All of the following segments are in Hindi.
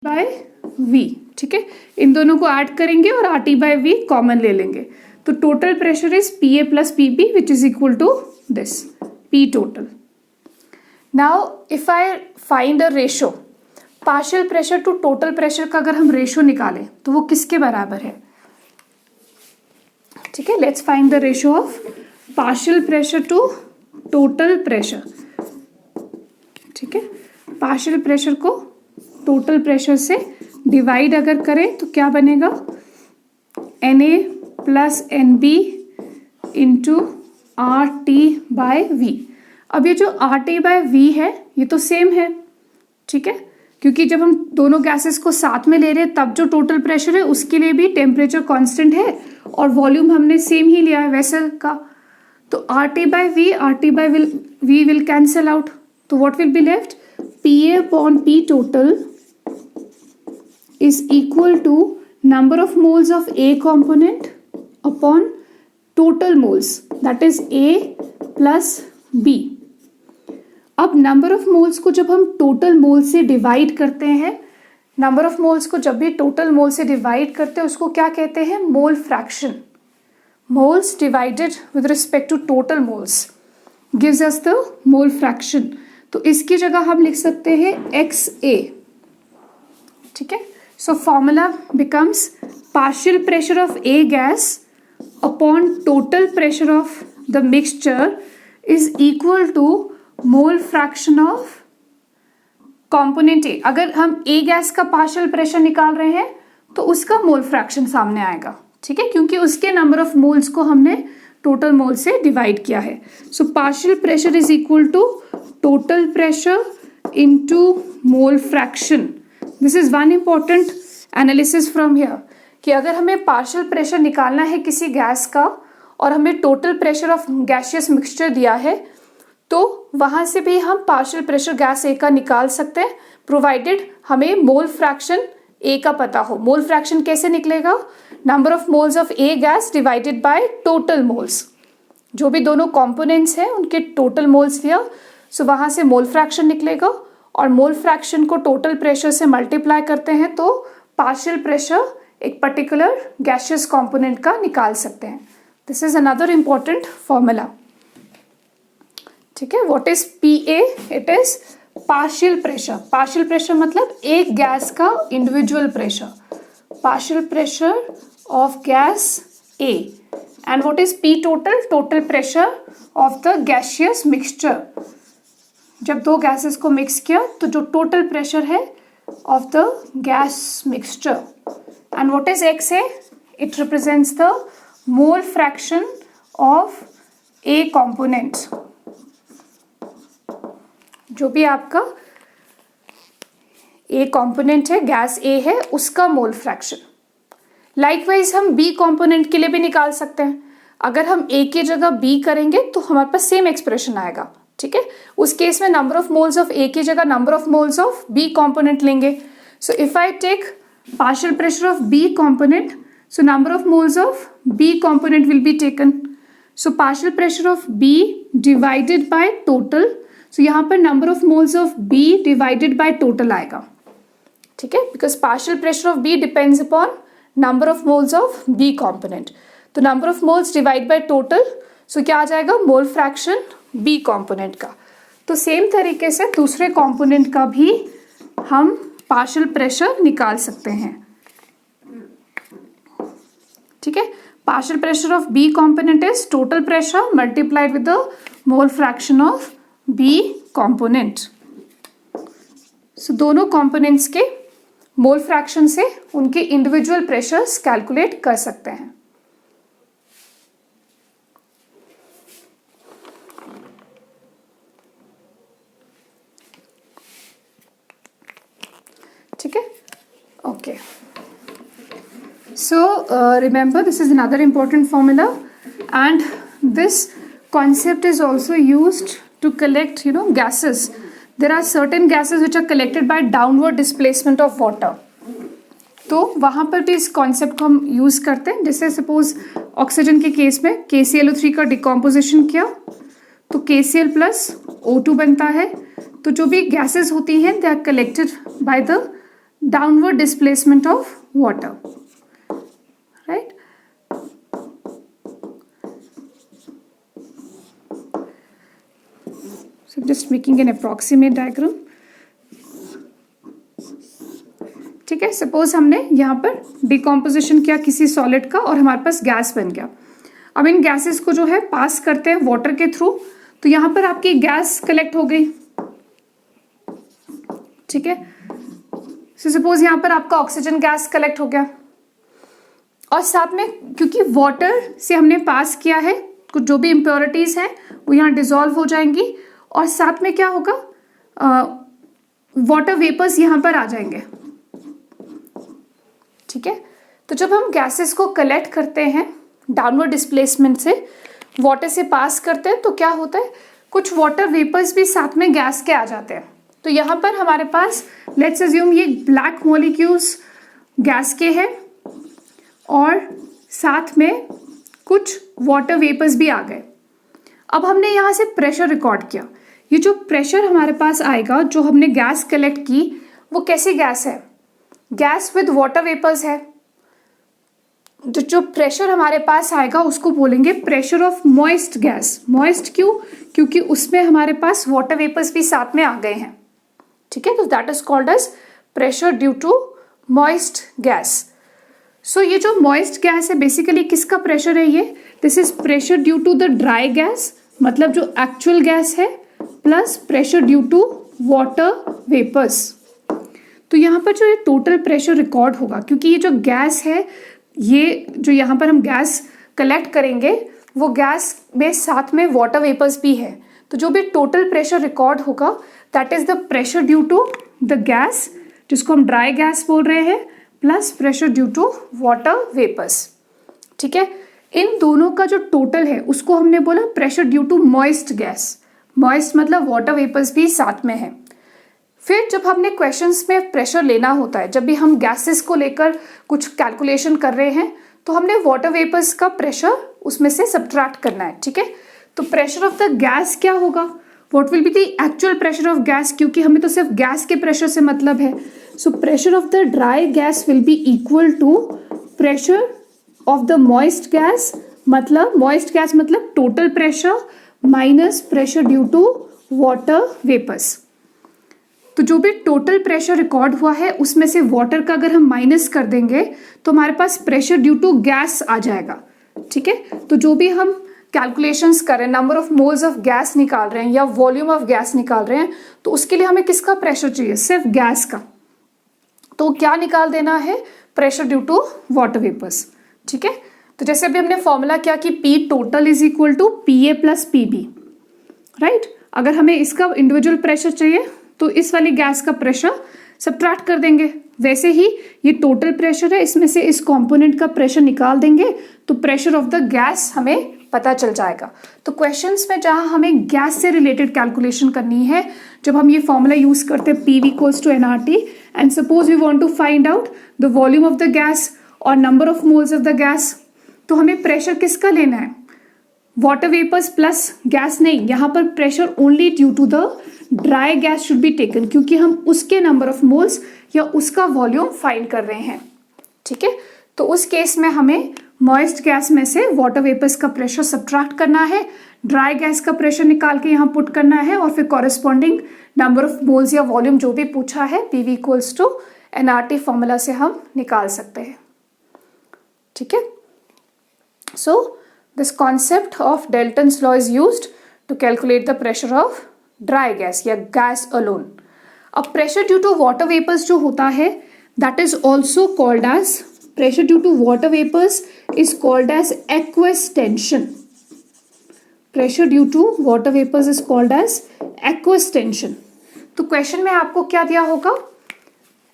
बाय वी, ठीक है। इन दोनों को ऐड करेंगे और R T by V common ले लेंगे, तो total pressure is P A plus P B which is equal to this P total. Now if I find a ratio, partial pressure to total pressure का अगर हम रेशो निकालें तो वो किसके बराबर है, ठीक है। Let's find the ratio of partial pressure to total pressure, ठीक है। पार्शियल प्रेशर को टोटल प्रेशर से डिवाइड अगर करें तो क्या बनेगा, N A plus N B into R T by V. अब ये जो आर टी बाय वी है ये तो सेम है, ठीक है, क्योंकि जब हम दोनों गैसेस को साथ में ले रहे हैं तब जो टोटल प्रेशर है उसके लिए भी टेम्परेचर कांस्टेंट है और वॉल्यूम हमने सेम ही लिया है वेसल का। तो R T by V will cancel out, तो what will be left, P A upon P total is equal to number of moles of A component upon total moles, that is A plus B। अब number of moles को जब हम total moles से divide करते हैं, number of moles को जब भी total mole से divide करते हैं उसको क्या कहते हैं, mole fraction। moles divided with respect to total moles gives us the mole fraction। तो इसकी जगह हम लिख सकते हैं XA, ठीक है। So formula becomes partial pressure of A gas upon total pressure of the mixture is equal to mole fraction of component A। अगर हम A गैस का partial pressure निकाल रहे हैं तो उसका mole fraction सामने आएगा, ठीक है, क्योंकि उसके number of moles को हमने total mole से divide किया है। So partial pressure is equal to total pressure into mole fraction। This is one important analysis from here कि अगर हमें पार्शियल प्रेशर निकालना है किसी गैस का और हमें total pressure of gaseous mixture दिया है तो वहाँ से भी हम पार्शियल प्रेशर गैस ए का निकाल सकते हैं, प्रोवाइडेड हमें मोल फ्रैक्शन ए का पता हो। मोल फ्रैक्शन कैसे निकलेगा, number of moles of A gas divided by total moles, जो भी दोनों कॉम्पोनेंट्स हैं उनके टोटल मोल्स लिया, सो वहाँ से मोल फ्रैक्शन निकलेगा और मोल फ्रैक्शन को टोटल प्रेशर से मल्टीप्लाई करते हैं तो पार्शियल प्रेशर एक पर्टिकुलर गैसियस कंपोनेंट का निकाल सकते हैं। This is another important formula, ठीक है। What is P A, it is partial pressure. Partial pressure मतलब एक गैस का individual pressure, partial pressure of gas A. And what is P total, total pressure of the gaseous mixture. जब दो गैसेस को मिक्स किया तो जो टोटल प्रेशर है of the gas mixture. And what is x A, it represents the mole fraction of A component, जो भी आपका ए कंपोनेंट है, गैस ए है, उसका मोल फ्रैक्शन। लाइकवाइज हम बी कंपोनेंट के लिए भी निकाल सकते हैं। अगर हम ए की जगह बी करेंगे तो हमारे पास सेम एक्सप्रेशन आएगा, ठीक है। उस केस में number of moles of A की जगह number of moles of B component लेंगे। So if I take partial pressure of B component, so number of moles of B component will be taken. So partial pressure of B divided by total, so यहाँ पर number of moles of B divided by total आएगा, ठीक है, because partial pressure of B depends upon number of moles of B component. तो number of moles divide by total, so क्या आ जाएगा, मोल फ्रैक्शन बी कंपोनेंट का। तो सेम तरीके से दूसरे कंपोनेंट का भी हम पार्शियल प्रेशर निकाल सकते हैं, ठीक है। Partial pressure of B component is total pressure multiplied with the mole fraction of B component. So दोनों कंपोनेंट्स के मोल फ्रैक्शन से उनके इंडिविजुअल प्रेशर्स कैलकुलेट कर सकते हैं। ठीक है, okay. So remember this is another important formula and this concept is also used to collect, gases. There are certain gases which are collected by downward displacement of water. तो वहाँ पर भी इस कॉन्सेप्ट को हम यूज़ करते हैं। जैसे सपोज ऑक्सीजन के केस में KClO3 का डिकम्पोजिशन किया तो KCl प्लस O2 बनता है। तो जो भी गैसेस होती हैं they are collected by the downward displacement of water, right? So just making an approximate diagram. ठीक है, सपोज हमने यहाँ पर डिकम्पोजिशन किया किसी सॉलिड का और हमारे पास गैस बन गया। अब इन गैसेस को जो है पास करते हैं वाटर के थ्रू, तो यहाँ पर आपकी गैस कलेक्ट हो गई। ठीक है, सो सपोज यहाँ पर आपका ऑक्सीजन गैस कलेक्ट हो गया और साथ में क्योंकि वाटर से हमने पास किया है, कुछ जो भी इम्प्योरिटीज हैं वो यहाँ डिसॉल्व हो जाएंगी और साथ में क्या होगा, वाटर वेपर्स यहाँ पर आ जाएंगे। ठीक है, तो जब हम गैसेस को कलेक्ट करते हैं डाउनवर्ड डिस्प्लेसमेंट से वाटर से पास करते हैं तो क्या होता है, कुछ वाटर वेपर्स भी साथ में गैस के आ जाते हैं। तो यहाँ पर हमारे पास लेट्स अज्यूम ये ब्लैक मॉलिक्यूल्स गैस के हैं और साथ में कुछ वाटर वेपर्स भी आ गए। अब हमने यहाँ से प्रेशर रिकॉर्ड किया। ये जो प्रेशर हमारे पास आएगा, जो हमने गैस कलेक्ट की, वो कैसी गैस है, गैस विद वाटर वेपर्स है। जो प्रेशर हमारे पास आएगा उसको बोलेंगे pressure of moist gas. Moist क्यों, क्योंकि उसमें हमारे पास वाटर वेपर्स भी साथ में आ गए हैं। ठीक है, तो that is called as pressure due to moist gas. So ये जो मॉइस्ट गैस है बेसिकली किसका प्रेशर है, ये this is pressure due to the dry gas, मतलब जो एक्चुअल गैस है, plus pressure due to water vapours. तो यहाँ पर जो ये टोटल प्रेशर रिकॉर्ड होगा, क्योंकि ये जो गैस है, ये जो यहाँ पर हम गैस कलेक्ट करेंगे वो गैस में साथ में वाटर वेपर्स भी है, तो जो भी टोटल प्रेशर रिकॉर्ड होगा that is the pressure due to the gas, जिसको हम ड्राई गैस बोल रहे हैं, plus pressure due to water vapours. ठीक है, इन दोनों का जो टोटल है उसको हमने बोला pressure due to moist gas. Moist मतलब वाटर वेपर्स भी साथ में है। फिर जब हमने क्वेश्चंस में प्रेशर लेना होता है, जब भी हम गैसेस को लेकर कुछ कैलकुलेशन कर रहे हैं, तो हमने वाटर वेपर्स का प्रेशर उसमें से सब्ट्रैक्ट करना है। ठीक है, तो प्रेशर ऑफ द गैस क्या होगा, what will be the actual pressure of gas, क्योंकि हमें तो सिर्फ गैस के प्रेशर से मतलब है। So pressure of the dry gas will be equal to pressure of the moist gas, मतलब मॉइस्ट गैस मतलब total pressure minus pressure due to water vapours. तो जो भी टोटल प्रेशर रिकॉर्ड हुआ है उसमें से वाटर का अगर हम माइनस कर देंगे तो हमारे पास प्रेशर ड्यू टू गैस आ जाएगा। ठीक है, तो जो भी हम कैलकुलेशंस कर रहे हैं, number of moles of gas निकाल रहे हैं या वॉल्यूम ऑफ गैस निकाल रहे हैं, तो उसके लिए हमें किसका प्रेशर चाहिए, सिर्फ गैस का। तो क्या निकाल देना है, pressure due to water vapours. ठीक है, तो जैसे अभी हमने फॉर्मूला किया कि P total is equal to P A plus P B, right. अगर हमें इसका इंडिविजुअल प्रेशर चाहिए तो इस वाली गैस का प्रेशर सब्ट्रैक्ट कर देंगे। वैसे ही ये टोटल प्रेशर है, इसमें से इस कंपोनेंट का प्रेशर निकाल देंगे तो प्रेशर ऑफ द गैस हमें पता चल जाएगा। तो क्वेश्चंस में जहां हमें गैस से रिलेटेड कैलकुलेशन करनी है, जब हम ये फॉर्मूला यूज करते हैं PV equals to nRT, and suppose we want to find out the volume of the gas और number of moles of the gas, तो हमें प्रेशर किसका लेना है, वाटर वेपर्स प्लस गैस नहीं, यहाँ पर pressure only due to the dry gas should be taken, क्योंकि हम उसके नंबर ऑफ मोल्स या उसका वॉल्यूम फाइंड कर रहे हैं। ठीक है, तो उस केस में हमें मॉइस्ट गैस में से वाटर वेपर्स का प्रेशर सब्ट्रैक्ट करना है, ड्राई गैस का प्रेशर निकाल के यहाँ पुट करना है और फिर कॉरेस्पॉन्डिंग नंबर ऑफ मोल्स या वॉल्यूम जो भी पूछा है PV equals to nRT formula से हम निकाल सकते हैं। ठीक है, so this concept of Dalton's law is used to calculate the pressure of dry gas या गैस अलोन। अब pressure due to water vapours जो होता है that is also called as, pressure due to water vapours is called as aqueous tension. Pressure due to water vapours is called as aqueous tension. तो क्वेश्चन में आपको क्या दिया होगा,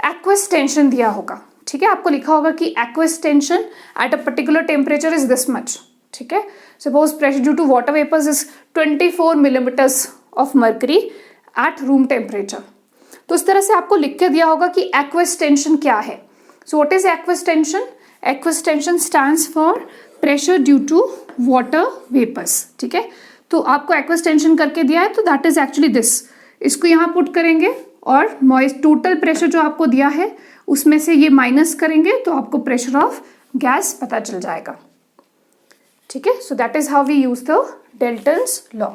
एक्वस टेंशन दिया होगा। ठीक है, आपको लिखा होगा कि aqueous tension at a particular temperature is this much. ठीक है, suppose pressure due to water vapours is 24 millimetres of mercury at room temperature. तो इस तरह से आपको लिख के दिया होगा कि एक्वस टेंशन क्या है। So what is aqueous tension, aqueous tension stands for pressure due to water vapours. ठीक है, तो आपको एक्वस टेंशन करके दिया है तो दैट इज एक्चुअली दिस, इसको यहाँ पुट करेंगे और मॉइस्ट टोटल प्रेशर जो आपको दिया है उसमें से ये माइनस करेंगे तो आपको प्रेशर ऑफ गैस पता चल जाएगा. ठीक है, so that is how we use the Dalton's law.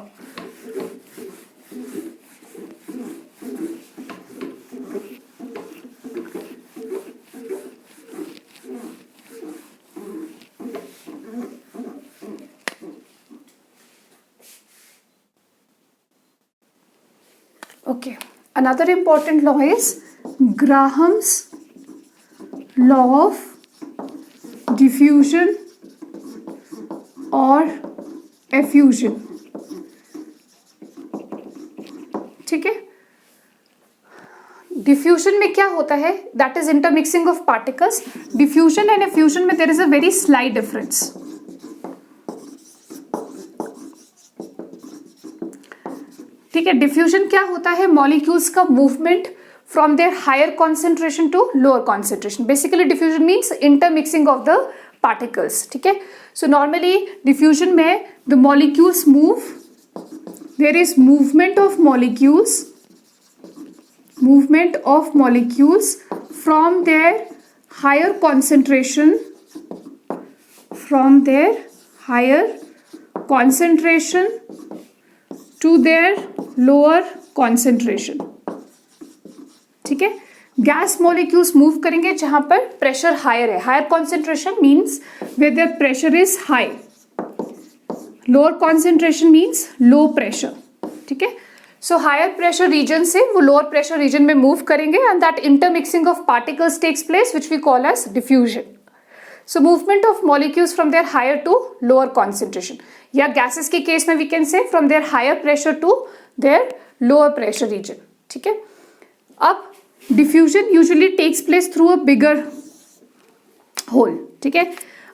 Okay, another important law is Graham's law of diffusion or effusion. ठीक है, डिफ्यूजन में क्या होता है, that is intermixing of particles. Diffusion and effusion में there is a very slight difference. ठीक है, डिफ्यूजन क्या होता है, मॉलिक्यूल्स का movement from their higher concentration to lower concentration. Basically diffusion means intermixing of the particles. ठीक है, सो नॉर्मली डिफ्यूजन में the molecules move, there is movement of molecules from their higher concentration to their lower concentration. ठीक है, गैस मॉलिक्यूल्स मूव करेंगे जहां पर प्रेशर हायर है. Higher concentration means where there pressure is high, lower concentration means low pressure. ठीक है, सो हायर प्रेशर रीजन से वो लोअर प्रेशर रीजन में मूव करेंगे and that intermixing of particles takes place which we call as diffusion. So movement of molecules from their higher to lower concentration, या gases के केस में we can say from their higher pressure to their lower pressure region. ठीक है, अब diffusion usually takes place through a bigger hole. ठीक है,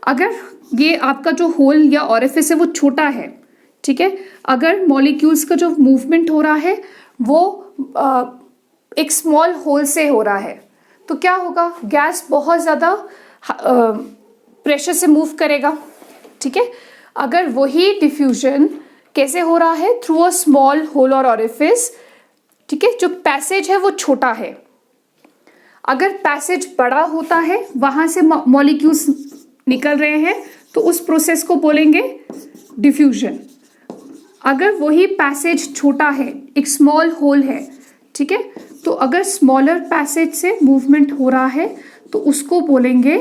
अगर ये आपका जो होल या ऑरिफिस है वो छोटा है, ठीक है, अगर मॉलिक्यूल्स का जो मूवमेंट हो रहा है वो एक स्मॉल होल से हो रहा है तो क्या होगा, गैस बहुत ज़्यादा प्रेशर से मूव करेगा. ठीक है, अगर वही डिफ्यूजन कैसे हो रहा है, थ्रू अ स्मॉल होल और ऑरिफिस. ठीक है, जो पैसेज है वो छोटा है. अगर पैसेज बड़ा होता है, वहां से मॉलिक्यूल्स निकल रहे हैं तो उस प्रोसेस को बोलेंगे डिफ्यूजन. अगर वही पैसेज छोटा है, एक स्मॉल होल है, ठीक है, तो अगर स्मॉलर पैसेज से मूवमेंट हो रहा है तो उसको बोलेंगे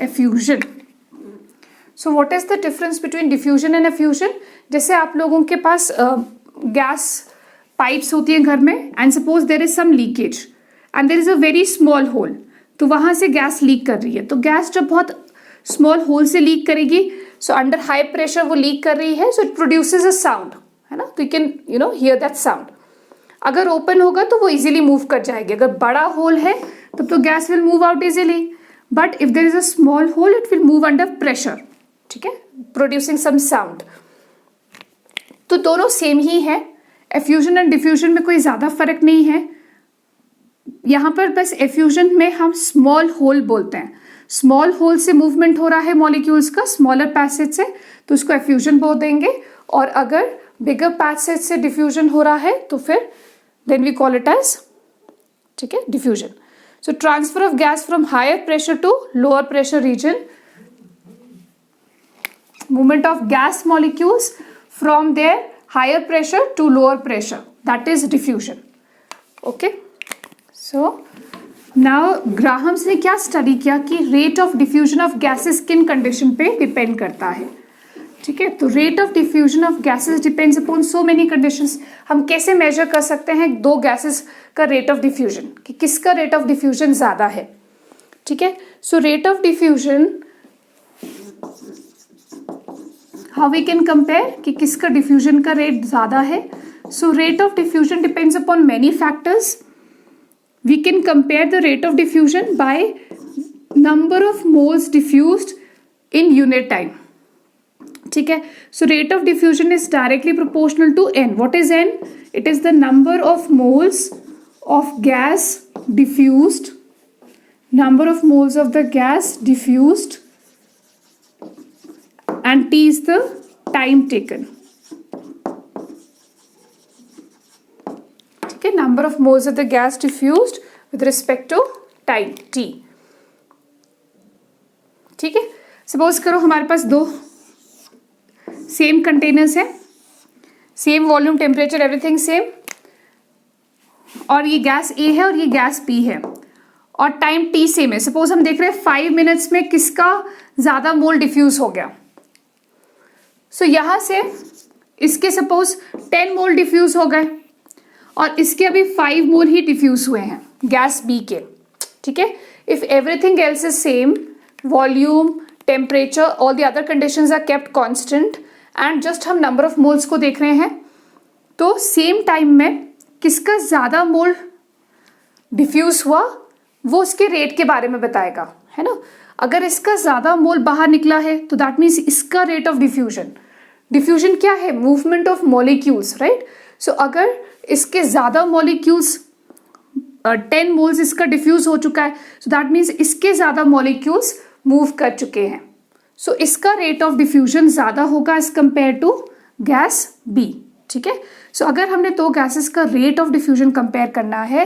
effusion. So what is the difference between diffusion and effusion. जैसे आप लोगों के पास गैस पाइप्स होती हैं घर में and suppose there is some leakage and there is a very small hole, तो वहां से गैस लीक कर रही है. तो गैस जब बहुत स्मॉल होल से लीक करेगी, सो अंडर हाई प्रेशर वो लीक कर रही है, so it produces a sound, है ना, तो you can hear that sound. अगर ओपन होगा तो वो इजीली मूव कर जाएगी. अगर बड़ा होल है तब तो gas will move out easily, but if there is a small hole it will move under pressure. ठीक है, प्रोड्यूसिंग सम साउंड. तो दोनों सेम ही है. एफ्यूजन एंड डिफ्यूजन में कोई ज्यादा फर्क नहीं है. यहाँ पर बस एफ्यूजन में हम स्मॉल होल बोलते हैं. स्मॉल होल से मूवमेंट हो रहा है मॉलिक्यूल्स का स्मॉलर पैसेज से, तो उसको एफ्यूजन बोल देंगे. और अगर बिगर पैसेज से डिफ्यूजन हो रहा है तो फिर then we call it as, ठीक है, diffusion. So transfer of gas from higher pressure to lower pressure region, movement of gas molecules from their higher pressure to lower pressure, that is diffusion. Okay, so now Graham's ने क्या स्टडी किया कि rate of diffusion of gases किन कंडीशन पे डिपेंड करता है. ठीक है, तो rate of diffusion of gases depends upon so many conditions. हम कैसे मेजर कर सकते हैं दो गैसेस का रेट ऑफ डिफ्यूजन, कि किसका रेट ऑफ डिफ्यूजन ज्यादा है. ठीक है, so rate of diffusion how we can compare कि किसका डिफ्यूजन का रेट ज्यादा है. So rate of diffusion depends upon many factors. We can compare the rate of diffusion by number of moles diffused in unit time. ठीक है, so rate of diffusion is directly proportional to N. What is N? It is the number of moles of gas diffused, number of moles of the gas diffused, and T is the time taken. ठीक है, number of moles of the gas diffused with respect to time T. ठीक है, सपोज करो हमारे पास दो सेम कंटेनर्स है, same volume, temperature, everything same, और ये गैस ए है और ये गैस बी है, और टाइम टी सेम है। सपोज हम देख रहे हैं 5 मिनट्स में किसका ज्यादा मोल डिफ्यूज हो गया। सो यहां से इसके सपोज 10 मोल डिफ्यूज हो गए और इसके अभी 5 मोल ही डिफ्यूज हुए हैं गैस बी के, ठीक है। If everything else is same, volume, temperature, all the other conditions are kept constant and just हम नंबर ऑफ मोल्स को देख रहे हैं, तो सेम टाइम में किसका ज्यादा मोल डिफ्यूज हुआ वो उसके रेट के बारे में बताएगा, है ना। अगर इसका ज्यादा मोल बाहर निकला है तो दैट मीन्स इसका रेट ऑफ डिफ्यूजन, डिफ्यूजन क्या है, मूवमेंट ऑफ मॉलिक्यूल्स, राइट। सो अगर इसके ज्यादा मॉलिक्यूल्स 10 मोल्स इसका डिफ्यूज हो चुका है, सो दैट मीन्स इसके ज्यादा मॉलिक्यूल्स मूव कर चुके हैं, सो इसका रेट ऑफ डिफ्यूजन ज्यादा होगा as compared to gas B, ठीक है। सो अगर हमने दो गैसेस का रेट ऑफ डिफ्यूजन कंपेयर करना है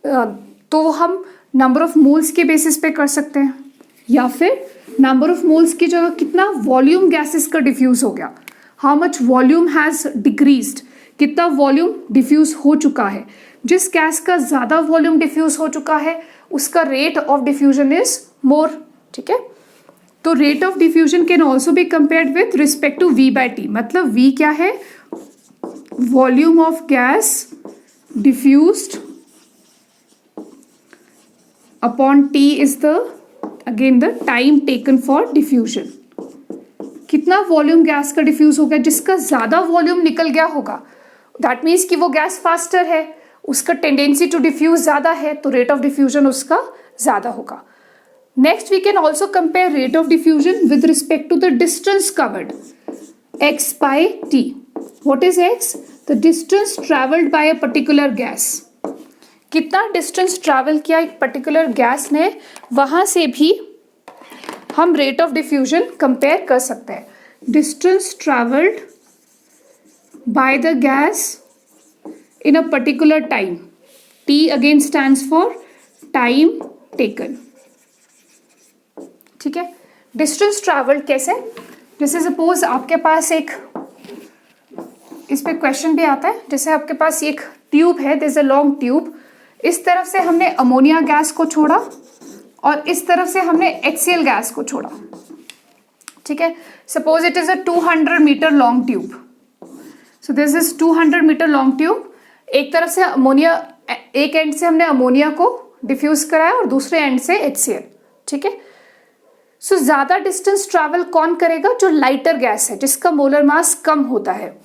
तो हम नंबर ऑफ मोल्स के बेसिस पे कर सकते हैं, या फिर नंबर ऑफ मोल्स की जगह कितना वॉल्यूम गैसेस का डिफ्यूज हो गया, how much volume has decreased, कितना वॉल्यूम डिफ्यूज हो चुका है। जिस गैस का ज्यादा वॉल्यूम डिफ्यूज हो चुका है उसका rate of diffusion is more, ठीक है। तो rate of diffusion can also be compared with respect to V by T, मतलब V क्या है, volume of gas diffused upon T is the again the time taken for diffusion. कितना वॉल्यूम गैस का डिफ्यूज हो गया, जिसका ज्यादा वॉल्यूम निकल गया होगा दैट मीन्स कि वो गैस फास्टर है, उसका टेंडेंसी टू डिफ्यूज ज्यादा है, तो रेट ऑफ डिफ्यूजन उसका ज्यादा होगा। Next we can also compare rate of diffusion with respect to the distance covered, x by t. What is x? The distance traveled by a particular gas. कितना डिस्टेंस ट्रैवल किया एक पर्टिकुलर गैस ने, वहां से भी हम रेट ऑफ डिफ्यूजन कंपेयर कर सकते हैं। Distance travelled by the gas in a particular time, T again stands for time taken, ठीक है। डिस्टेंस ट्रैवल्ड कैसे, जैसे सपोज आपके पास एक, इस पे क्वेश्चन भी आता है, जैसे आपके पास एक ट्यूब है, दिस अ लॉन्ग ट्यूब, इस तरफ से हमने अमोनिया गैस को छोड़ा और इस तरफ से हमने HCl गैस को छोड़ा, ठीक है। Suppose it is a 200 metre long tube, so this is 200 metre long tube. एक तरफ से अमोनिया, एक एंड से हमने अमोनिया को डिफ्यूज कराया और दूसरे एंड से HCl, ठीक है। सो ज्यादा डिस्टेंस ट्रैवल कौन करेगा, जो लाइटर गैस है, जिसका मोलर मास कम होता है।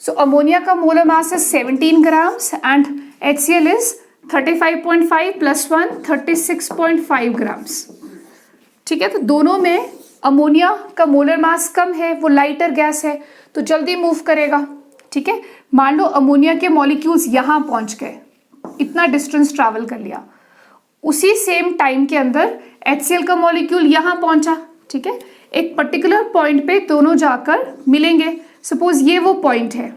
सो अमोनिया का मोलर मास है 17 grams and HCl is 35.5 plus 1 36.5 grams, ठीक है। तो दोनों में अमोनिया का मोलर मास कम है, वो लाइटर गैस है तो जल्दी मूव करेगा, ठीक है। मान लो अमोनिया के मॉलिक्यूल्स यहां पहुंच गए, इतना डिस्टेंस ट्रैवल कर लिया, उसी सेम टाइम के अंदर HCl का मॉलिक्यूल यहां पहुंचा, ठीक है। एक पर्टिकुलर पॉइंट पे दोनों जाकर मिलेंगे, सपोज ये वो पॉइंट है,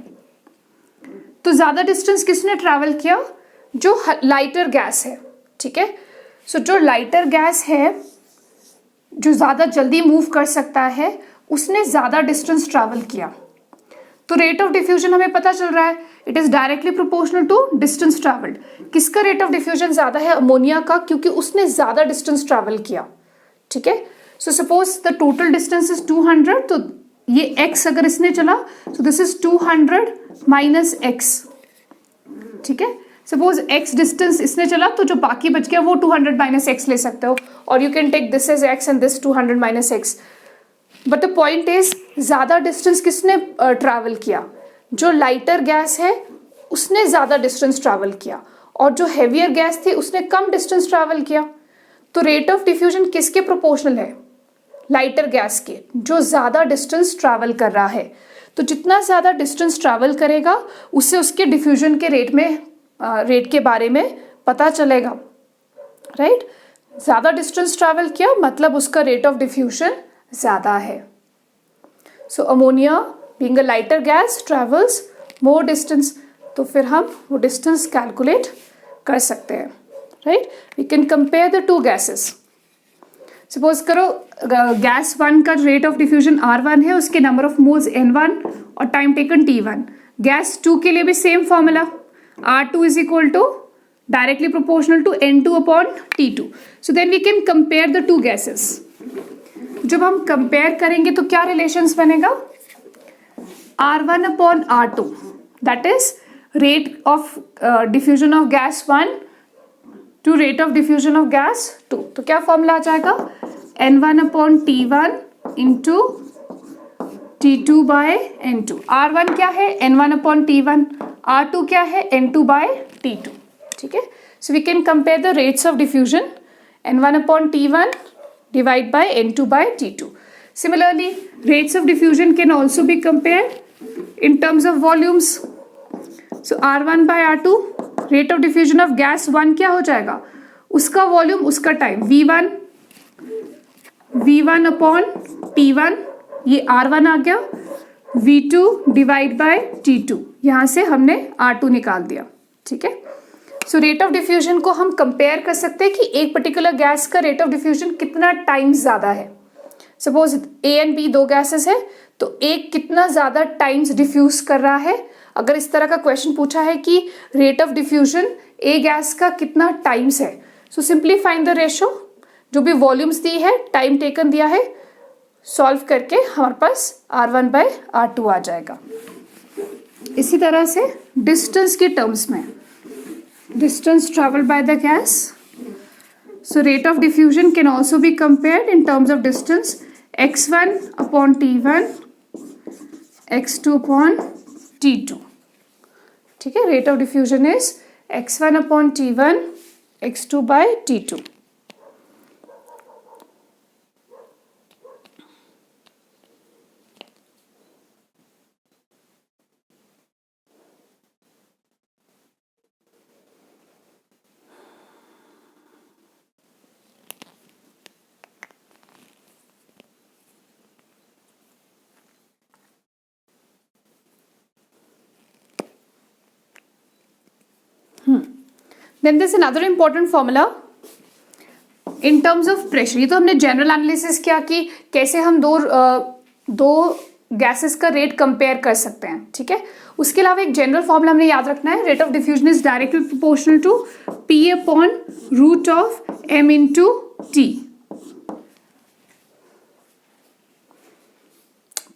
तो ज्यादा डिस्टेंस किसने ट्रैवल किया, जो लाइटर गैस है, ठीक है। सो जो लाइटर गैस है, जो ज्यादा जल्दी मूव कर सकता है, उसने ज्यादा डिस्टेंस ट्रैवल किया, तो रेट ऑफ डिफ्यूजन हमें पता चल रहा है, it is directly proportional to distance travelled. किसका रेट ऑफ डिफ्यूजन ज्यादा है, अमोनिया का, क्योंकि उसने ज्यादा डिस्टेंस ट्रैवल किया, ठीक है। So suppose the total distance is 200, तो ये x अगर इसने चला, सो दिस इज 200 माइनस x, ठीक है। सपोज x डिस्टेंस इसने चला, तो जो बाकी बच गया वो 200 माइनस x ले सकते हो, और you can take this as x and this 200 minus x। But the point is ज्यादा डिस्टेंस किसने ट्रैवल किया, जो लाइटर गैस है उसने ज्यादा डिस्टेंस ट्रैवल किया, और जो हेवियर गैस थी उसने कम डिस्टेंस ट्रैवल किया। तो रेट ऑफ डिफ्यूजन किसके प्रोपोर्शनल है, लाइटर गैस के, जो ज्यादा डिस्टेंस ट्रैवल कर रहा है। तो जितना ज्यादा डिस्टेंस ट्रैवल करेगा उससे उसके डिफ्यूजन के रेट के बारे में पता चलेगा, राइट। ज्यादा डिस्टेंस ट्रैवल किया मतलब उसका रेट ऑफ डिफ्यूजन ज्यादा है। So ammonia being a lighter gas travels more distance, तो फिर हम वो डिस्टेंस कैलकुलेट कर सकते हैं, right. We can compare the two gases. Suppose करो गैस 1 का रेट ऑफ डिफ्यूजन R1 है, उसके नंबर ऑफ मोल्स N1 और टाइम टेकन T1। गैस 2 के लिए भी same formula, R2 is equal to directly proportional to N2 upon T2। So then we can compare the two gases. जब हम कंपेयर करेंगे तो क्या रिलेशंस बनेगा, R1 upon R2 that is rate of diffusion of gas 1 to rate of diffusion of gas 2। तो क्या फॉर्मूला आ जाएगा, N1 upon T1 into T2 bye N2। R1 क्या है, N1 अपॉन T1, R2 क्या है, N2 बाय T2। ठीक है, so we can compare the rates of diffusion N1 upon T1 divide by N2 by T2. Similarly, rates of diffusion can also be compared in terms of volumes. So R1 by R2, rate of diffusion of gas 1 क्या हो जाएगा, उसका वॉल्यूम उसका टाइम V1 upon T1, ये R1 आ गया, V2 डिवाइड बाय T2, यहाँ से हमने R2 निकाल दिया। ठीक है, सो रेट ऑफ डिफ्यूजन को हम कंपेयर कर सकते हैं कि एक पर्टिकुलर गैस का रेट ऑफ डिफ्यूजन कितना टाइम्स ज़्यादा है। सपोज A एंड B दो गैसेस है, तो एक कितना ज़्यादा टाइम्स डिफ्यूज कर रहा है। अगर इस तरह का क्वेश्चन पूछा है कि rate of diffusion A gas का कितना टाइम्स है, so simply find the ratio, जो भी वॉल्यूम्स दी है, टाइम टेकन दिया है, सॉल्व करके हमारे पास R1 बाय R2 आ जाएगा। इसी तरह से डिस्टेंस के टर्म्स में, distance traveled by the gas, so rate of diffusion can also be compared in terms of distance, x1 upon t1, x2 upon t2। ठीक है, rate of diffusion is x1 upon t1, x2 by t2। Then there's another important formula in terms of pressure। ये तो हमने जनरल एनालिसिस किया कि कैसे हम दो गैसेस का रेट कंपेयर कर सकते हैं। ठीक है, उसके अलावा एक जनरल फॉर्मूला हमने याद रखना है, rate of diffusion is directly proportional to P upon root of M into T।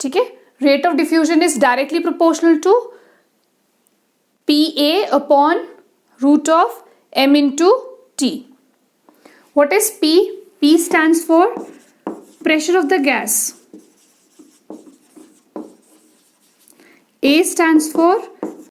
ठीक है, rate of diffusion is directly proportional to PA upon root of M into T. What is P? P stands for pressure of the gas. A stands for